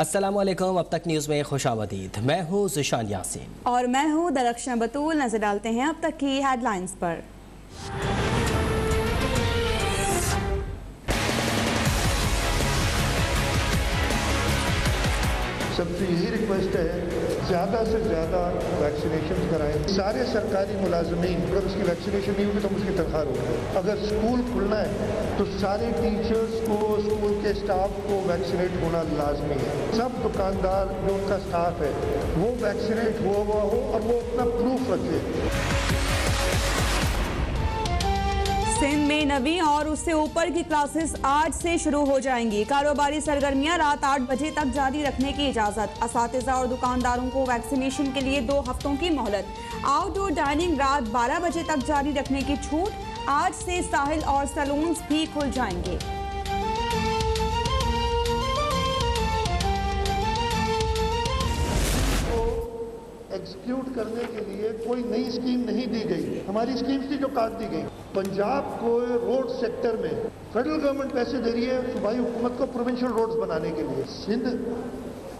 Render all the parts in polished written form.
अस्सलामुअलैकुम, अब तक न्यूज़ में खुशामदीद। मैं हूँ ज़िशान यासीन और मैं हूँ दरख्शां बतूल। नजर डालते हैं अब तक की हेडलाइंस पर। सबसे यही रिक्वेस्ट है, ज़्यादा से ज़्यादा वैक्सीनेशन कराएं। सारे सरकारी मुलाजमीन, अगर उसकी वैक्सीनेशन नहीं होगी तो हम उसकी तनख्वाह रोकें। अगर स्कूल खुलना है तो सारे टीचर्स को, स्कूल के स्टाफ को वैक्सीनेट होना लाजमी है। सब दुकानदार जो उनका स्टाफ है वो वैक्सीनेट हुआ हो और वो अपना प्रूफ रखे। सिंध में 9वीं और उससे ऊपर की क्लासेस आज से शुरू हो जाएंगी। कारोबारी सरगर्मियां रात 8 बजे तक जारी रखने की इजाजत। असातिज़ा और दुकानदारों को वैक्सीनेशन के लिए 2 हफ्तों की मोहलत। आउटडोर डाइनिंग रात 12 बजे तक जारी रखने की छूट। आज से साहिल और सैलून्स भी खुल जाएंगे। एग्जीक्यूट करने के लिए कोई नई स्कीम नहीं दी गई। हमारी स्कीम्स थी जो काट दी गई। पंजाब को रोड सेक्टर में फेडरल गवर्नमेंट पैसे दे रही है सूबाई हुकूमत को प्रोविंशियल रोड्स बनाने के लिए। सिंध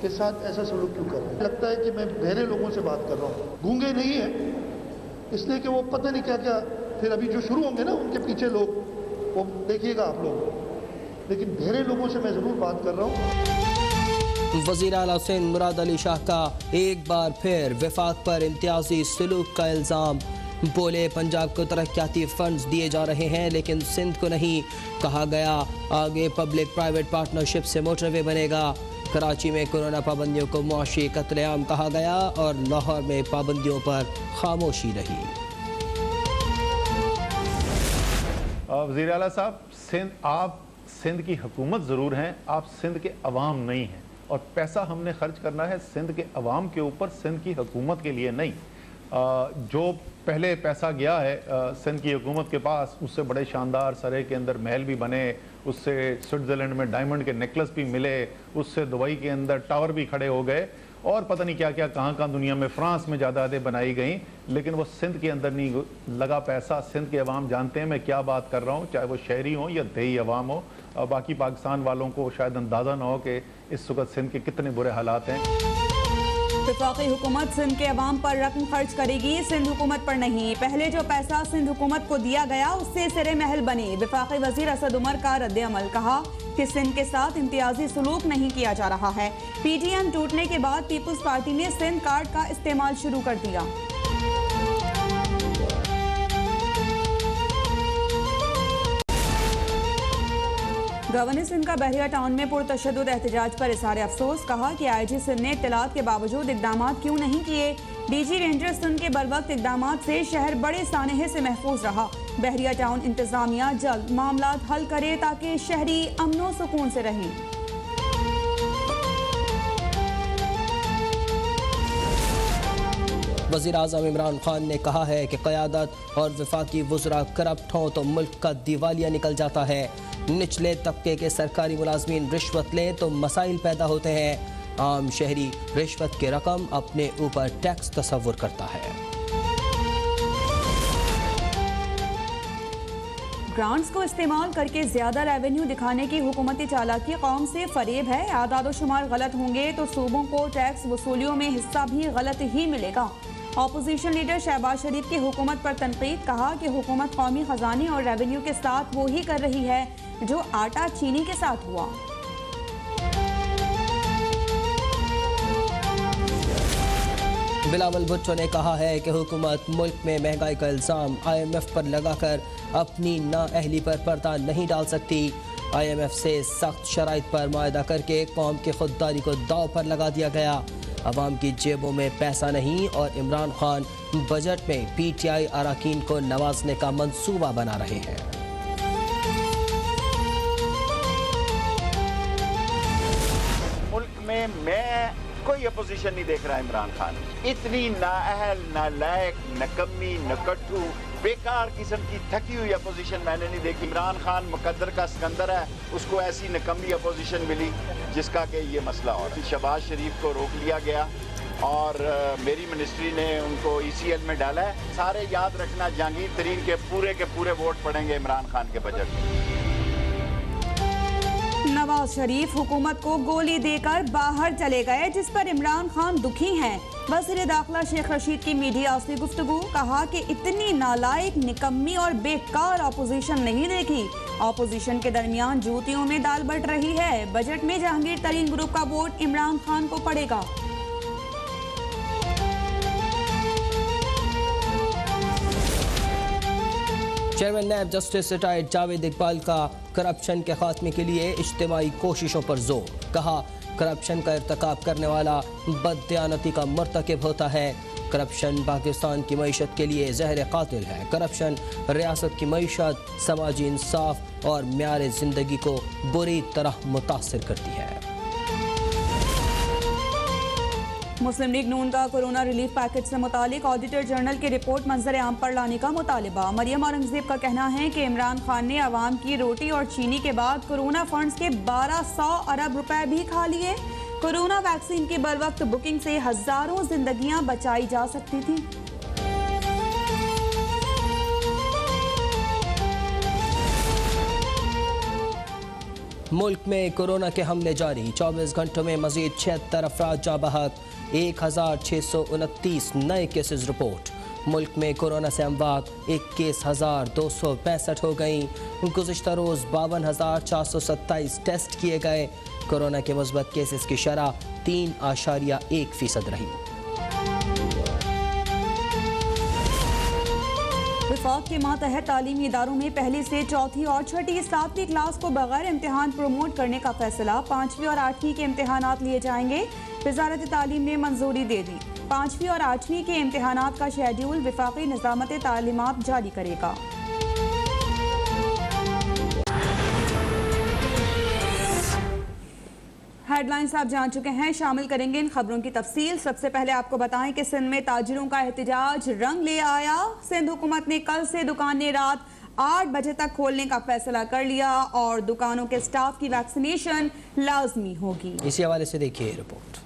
के साथ ऐसा सलूक क्यों कर रहे हैं? लगता है कि मैं बहरे लोगों से बात कर रहा हूँ। गूंगे नहीं है इसलिए कि वो पता नहीं क्या क्या, फिर अभी जो शुरू होंगे ना उनके पीछे लोग, वो देखिएगा आप लोग। लेकिन बहरे लोगों से मैं जरूर बात कर रहा हूँ। वज़ीर आला सिंध मुराद अली शाह का एक बार फिर वफाक पर इम्तियाजी सलूक का इल्ज़ाम। बोले, पंजाब को तरक्याती फंड्स दिए जा रहे हैं लेकिन सिंध को नहीं। कहा गया आगे पब्लिक प्राइवेट पार्टनरशिप से मोटरवे बनेगा। कराची में कोरोना पाबंदियों को मुआशी कत्लेआम कहा गया और लाहौर में पाबंदियों पर खामोशी रही। वज़ीर आला साहब, आप सिंध की हुकूमत ज़रूर हैं, आप सिंध के अवाम नहीं हैं। और पैसा हमने खर्च करना है सिंध के अवाम के ऊपर, सिंध की हुकूमत के लिए नहीं। जो पहले पैसा गया है सिंध की हुकूमत के पास, उससे बड़े शानदार सरे के अंदर महल भी बने, उससे स्विट्ज़रलैंड में डायमंड के नेकलेस भी मिले, उससे दुबई के अंदर टावर भी खड़े हो गए और पता नहीं क्या क्या कहाँ दुनिया में, फ्रांस में जायदादें बनाई गई। लेकिन वो सिंध के अंदर नहीं लगा पैसा। सिंध के अवाम जानते हैं मैं क्या बात कर रहा हूँ, चाहे वो शहरी हो या देही अवाम हो। बाकी पाकिस्तान वालों को शायद अंदाज़ा ना हो कि इस वक्त सिंध के कितने बुरे हालात हैं। वफाकी हुकूमत सिंध के अवाम पर रकम खर्च करेगी, सिंध हुकूमत पर नहीं। पहले जो पैसा सिंध हुकूमत को दिया गया उससे सिरे महल बने। वफाकी वजीर असद उमर का रद्द अमल। कहा कि सिंध के साथ इम्तियाजी सलूक नहीं किया जा रहा है। PTM टूटने के बाद पीपल्स पार्टी ने सिंध कार्ड का इस्तेमाल शुरू कर दिया। गवर्नर सिंध का बहरिया टाउन में पुरतशद्दुद एहतजाज पर इज़हार अफसोस। कहा कि IG सिंध ने इत्तलात के बावजूद इकदाम क्यों नहीं किए। DG रेंजर सिंध के बरवक्त इकदाम से शहर बड़े सानहे से महफूज रहा। बहरिया टाउन इंतजामिया जल्द मामला हल करे ताकि शहरी अमनो सुकून से रहें। वज़ीर आज़म इमरान खान ने कहा है कि क़यादत और वफाकी वज़रा करप्ट हों तो मुल्क का दिवालिया निकल जाता है। निचले तबके के सरकारी मुलाजमीन रिश्वत लें तो मसाइल पैदा होते हैं। आम शहरी रिश्वत की रकम अपने ऊपर टैक्स तस्वुर करता है। ग्रांट्स को इस्तेमाल करके ज्यादा रेवेन्यू दिखाने की हुकूमती चालाकी कौम से फरेब है। आदाद शुमार गलत होंगे तो सूबों को टैक्स वसूलियों में हिस्सा भी गलत ही मिलेगा। ऑपोजिशन लीडर शहबाज शरीफ की हुकूमत पर तनकीद। कहा कि हुकूमत कौमी खजाने और रेवेन्यू के साथ वो ही कर रही है जो आटा चीनी के साथ हुआ। बिलावल भुट्टो ने कहा है कि हुकूमत मुल्क में महंगाई का इल्ज़ाम IMF पर लगाकर अपनी नाअहली पर पर्दा नहीं डाल सकती। IMF से सख्त शराइत पर मुआहदा करके कौम की खुददारी को दाव पर लगा दिया गया। अवाम की जेबों में पैसा नहीं और इमरान खान बजट में PTI अरकान को नवाजने का मंसूबा बना रहे हैं। मुल्क में मैं कोई अपोजिशन नहीं देख रहा। इमरान खान इतनी नाअहल, नालायक, नकम्मी, नकट्ठू, बेकार किस्म की थकी हुई अपोजिशन मैंने नहीं देखी। इमरान खान मुकद्दर का सिकंदर है, उसको ऐसी नकम्मी अपोजिशन मिली जिसका कि ये मसला। और शहबाज शरीफ को रोक लिया गया और मेरी मिनिस्ट्री ने उनको ECL में डाला है। सारे याद रखना, जहांगीर तरीन के पूरे वोट पड़ेंगे इमरान खान के बजट में। नवाज शरीफ हुकूमत को गोली देकर बाहर चले गए, जिस पर इमरान खान दुखी हैं। वज़ीर दाखिला शेख रशीद की मीडिया से गुफ्तगू, कहा कि इतनी नालायक, निकम्मी और बेकार अपोजिशन नहीं देखी। अपोजिशन के दरमियान जूतियों में दाल बट रही है। बजट में जहांगीर तरीन ग्रुप का वोट इमरान खान को पड़ेगा। Chairman NAB justice retired Javed Iqbal का करप्शन के खात्मे के लिए इज्तिमाई कोशिशों पर जोर। कहा, करप्शन का इर्तकाब करने वाला बददियानती का मर्तकब होता है। करप्शन पाकिस्तान की मईशत के लिए जहर कातिल है। करप्शन रियासत की मईशत, समाजी इंसाफ और म्यार जिंदगी को बुरी तरह मुतासर करती है। मुस्लिम लीग नून का कोरोना रिलीफ पैकेज से मुतालिक ऑडिटर जनरल की रिपोर्ट मंजर आम पर लाने का मुतालिबा। मरियम औरंगजेब का कहना है कि इमरान खान ने अवाम की रोटी और चीनी के बाद कोरोना फंड्स के 1200 अरब रुपए भी खा लिए। कोरोना वैक्सीन की बरवक्त बुकिंग से हजारों जिंदगियां बचाई जा सकती थी। मुल्क में कोरोना के हमले जारी। 24 घंटों में मजीद 76 अफराद जा बहक। 1629 नए केसेस रिपोर्ट। मुल्क में कोरोना से अमवात 21,265 हो गई। गुज़िश्ता रोज़ 52,427 टेस्ट किए गए। कोरोना के मुस्बत केसेस की शरह 3.1% रही। विफाक के मातहत तालीमी इदारों में पहली से चौथी और छठी 7वीं क्लास को बगैर इम्तिहान प्रमोट करने का फैसला। 5वीं और 8वीं के इम्तिहानात लिए जाएंगे। वजारत तालीम ने मंजूरी दे दी। 5वीं और 8वीं के इम्तिहानात का शेड्यूल विफाकी निज़ामत तालीमात जारी करेगा। हेडलाइंस आप जान चुके हैं, शामिल करेंगे इन खबरों की तफसील। सबसे पहले आपको बताएं कि सिंध में ताजिरों का एहतजाज रंग ले आया। सिंध हुकूमत ने कल से दुकानें रात 8 बजे तक खोलने का फैसला कर लिया और दुकानों के स्टाफ की वैक्सीनेशन लाजमी होगी। इसी हवाले से देखिए रिपोर्ट।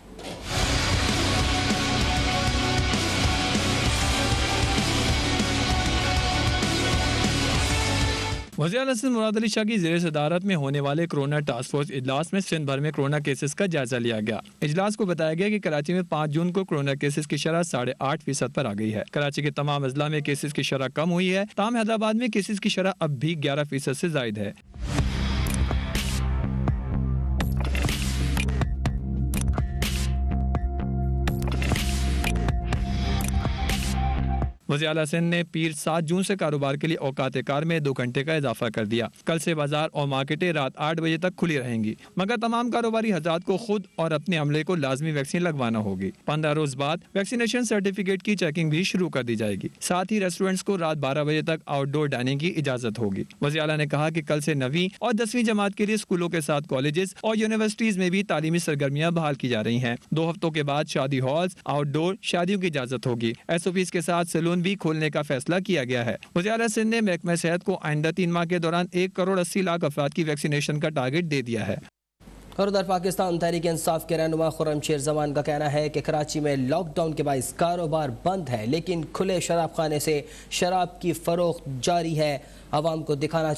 वज़ीर-ए-आला सिंध मुराद अली शाह की ज़ेर सदारत में होने वाले कोरोना टास्क फोर्स इजलास में सिंध भर में कोरोना केसेस का जायजा लिया गया। इजलास को बताया गया कि कराची में 5 जून को कोरोना केसेस की शरह 8.5% पर आ गई है। कराची के तमाम अजला में केसेस की शरह कम हुई है। ताहम हैदराबाद में केसेस की शरह अब भी 11% से जायद है। वज़ीर-ए-आला सिंध ने पीर 7 जून से कारोबार के लिए औकात कार में 2 घंटे का इजाफा कर दिया। कल से बाजार और मार्केटें रात 8 बजे तक खुली रहेंगी, मगर तमाम कारोबारी हजरात को खुद और अपने अमले को लाजमी वैक्सीन लगवाना होगी। 15 रोज बाद वैक्सीनेशन सर्टिफिकेट की चेकिंग भी शुरू कर दी जाएगी। साथ ही रेस्टोरेंट्स को रात 12 बजे तक आउटडोर डाइनिंग की इजाजत होगी। वज़ीर-ए-आला ने कहा कि कल से 9वीं और 10वीं जमात के लिए स्कूलों के साथ कॉलेजेस और यूनिवर्सिटीज में भी तालीमी सरगर्मियां बहाल की जा रही हैं। 2 हफ्तों के बाद शादी हॉल्स, आउटडोर शादियों की इजाजत होगी। SOPs के साथ सैलून भी खोलने का फैसला किया गया है। वज़ीर-ए-आला सिंध ने महकमा सेहत को आइंदा 3 माह के दौरान 1,80,00,000 अफराद की वैक्सीनेशन का टारगेट दे दिया है। और उधर पाकिस्तान तहरीक इंसाफ के रहनुमा खुर्रमशेर जमान का कहना है कि कराची में लॉकडाउन के बाइस कारोबार बंद है, लेकिन खुले शराब खाने से शराब की फरोख्त जारी है। आवाम को दिखाना